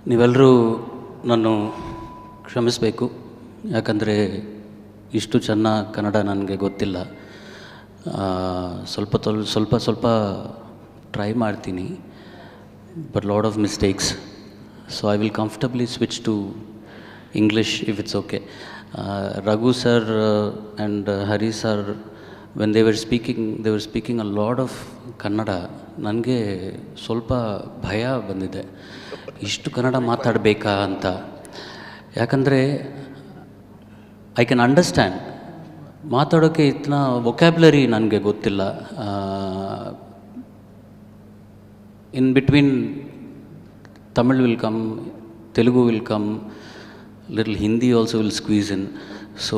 ನೀವೆಲ್ಲರೂ ನಾನು ಕ್ಷಮಿಸಬೇಕು, ಯಾಕಂದರೆ ಇಷ್ಟು ಚೆನ್ನಾಗಿ ಕನ್ನಡ ನನಗೆ ಗೊತ್ತಿಲ್ಲ. ಸ್ವಲ್ಪ ಟ್ರೈ ಮಾಡ್ತೀನಿ, but lot of mistakes. So I will comfortably switch to English if it's okay. Raghu sir and Hari sir, when they were speaking a lot of Kannada. ನನಗೆ ಸ್ವಲ್ಪ ಭಯ ಬಂದಿದೆ, ಇಷ್ಟು ಕನ್ನಡ ಮಾತಾಡಬೇಕಾ ಅಂತ. ಯಾಕಂದರೆ ಐ ಕ್ಯಾನ್ ಅಂಡರ್ಸ್ಟ್ಯಾಂಡ್, ಮಾತಾಡೋಕ್ಕೆ ಇತನ vocabulary ನನಗೆ ಗೊತ್ತಿಲ್ಲ. In between Tamil will come, Telugu will come, little Hindi also will squeeze in. So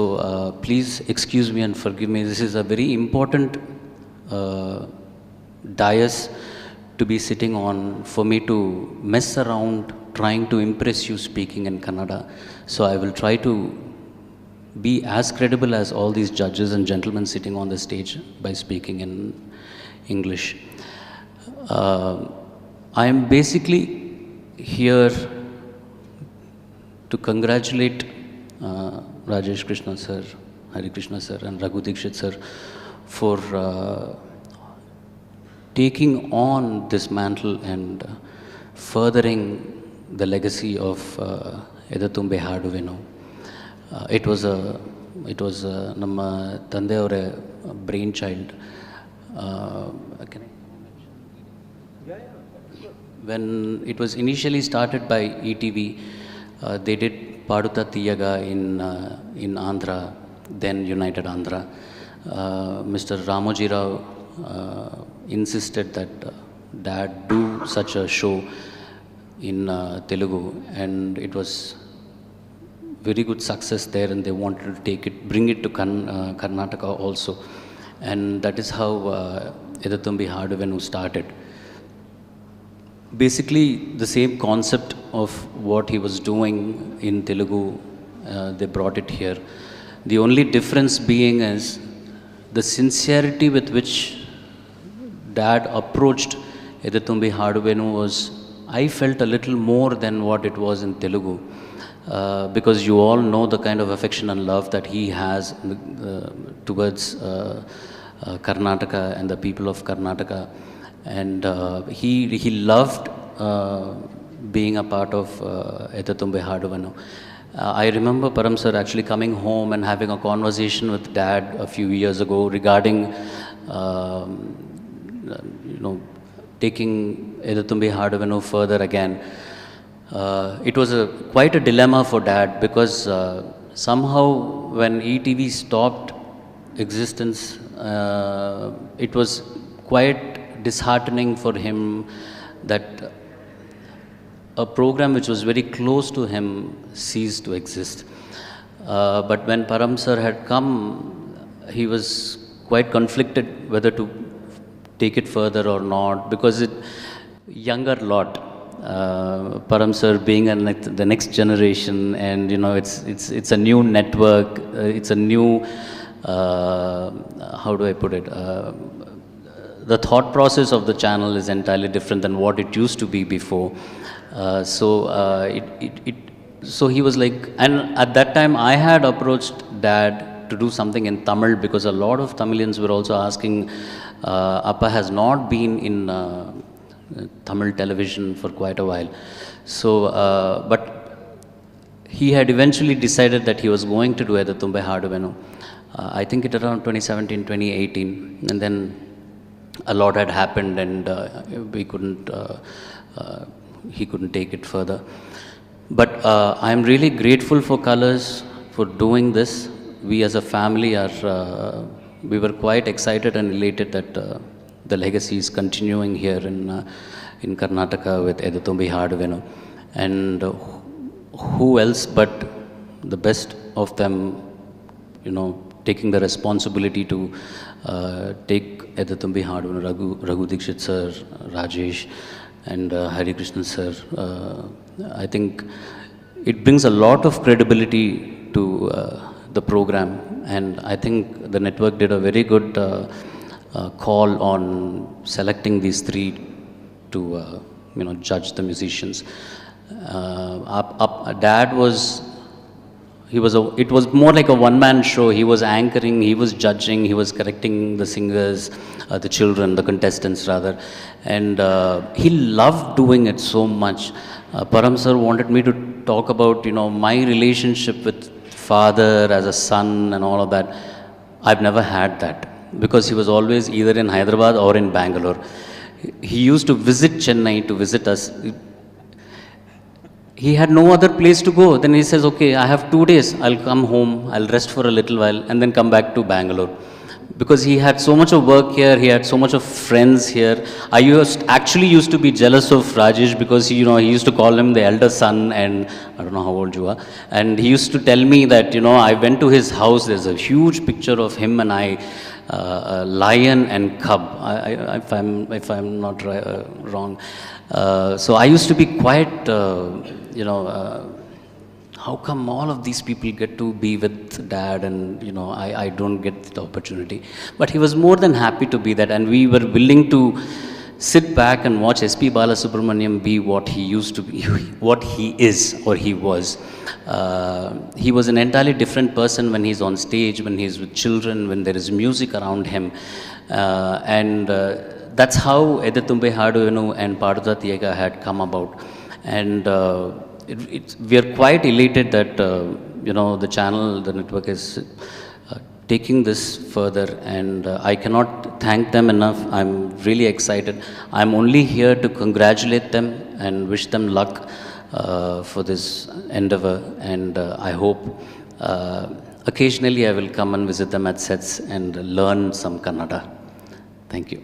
please excuse me and forgive me. This is a very important dais to be sitting on for me to mess around trying to impress you speaking in Kannada. So I will try to be as credible as all these judges and gentlemen sitting on the stage by speaking in English. I am basically here to congratulate Rajesh Krishna sir, Hari Krishna sir and Raghu Dikshit sir for taking on this mantle and furthering the legacy of Edathumbe Haduvennu. It was namma tandeyavare brainchild. When it was initially started by ETV, they did Paduta Tiyaga in Andhra, then United Andhra. Mr. Ramoji Rao insisted that Dad do such a show in Telugu, and it was very good success there, and they wanted to bring it to Karnataka also, and that is how Edathumbe Haduvennu started. Basically the same concept of what he was doing in Telugu, they brought it here. The only difference being is the sincerity with which Dad approached Edathumbe Haduvennu was, I felt a little more than what it was in Telugu, because you all know the kind of affection and love that he has towards Karnataka and the people of Karnataka. And he loved being a part of Edathumbe Haduvennu. I remember Param sir actually coming home and having a conversation with Dad a few years ago regarding taking Edathumbe Haduvennu further again. It was quite a dilemma for Dad, because somehow when ETV stopped existence, it was quite disheartening for him that a program which was very close to him ceased to exist. But when Param sir had come, he was quite conflicted whether to take it further or not, because younger lot, Param sir being the next generation, and it's a new network, it's a new how do I put it, the thought process of the channel is entirely different than what it used to be before. So he was like, and at that time I had approached Dad to do something in Tamil, because a lot of Tamilians were also asking, Appa has not been in Tamil television for quite a while. So, but he had eventually decided that he was going to do Edathumbe Haduvennu. I think it around 2017, 2018, and then a lot had happened, and he couldn't take it further. But I am really grateful for Colors for doing this. We as a family we were quite excited and elated that the legacy is continuing here in Karnataka with Edathumbe Haduvennu. And who else but the best of them, taking the responsibility to take Edathumbe Haduvennu, Raghu Dikshit sir, Rajesh and Hari Krishna sir. I think it brings a lot of credibility to the program, and I think the network did a very good call on selecting these three to judge the musicians. Dad was, it was more like a one-man show. He was anchoring, he was judging, he was correcting the singers, the children, the contestants rather. And he loved doing it so much. Param sir wanted me to talk about, my relationship with father as a son and all of that. I've never had that because he was always either in Hyderabad or in Bangalore. He used to visit Chennai to visit us. He had no other place to go. Then he says, okay, I have 2 days. I'll come home, I'll rest for a little while, and then come back to Bangalore. Because he had so much of work here, he had so much of friends here. Actually used to be jealous of Rajesh because, he used to call him the elder son, and I don't know how old you are. And he used to tell me that, I went to his house, there's a huge picture of him and I, lion and cub, if I'm not wrong. So I used to be quite, how come all of these people get to be with dad and, I don't get the opportunity. But he was more than happy to be that, and we were willing to sit back and watch S.P. Balasubramaniam be what he used to be, what he is or he was. He was an entirely different person when he's on stage, when he's with children, when there is music around him. And that's how Edatumbe Haadu and Paduda Tiyaga had come about. And we are quite elated that, the channel, the network is taking this further, and I cannot thank them enough. I'm really excited. I'm only here to congratulate them and wish them luck for this endeavor, and I hope occasionally I will come and visit them at sets and learn some Kannada. Thank you.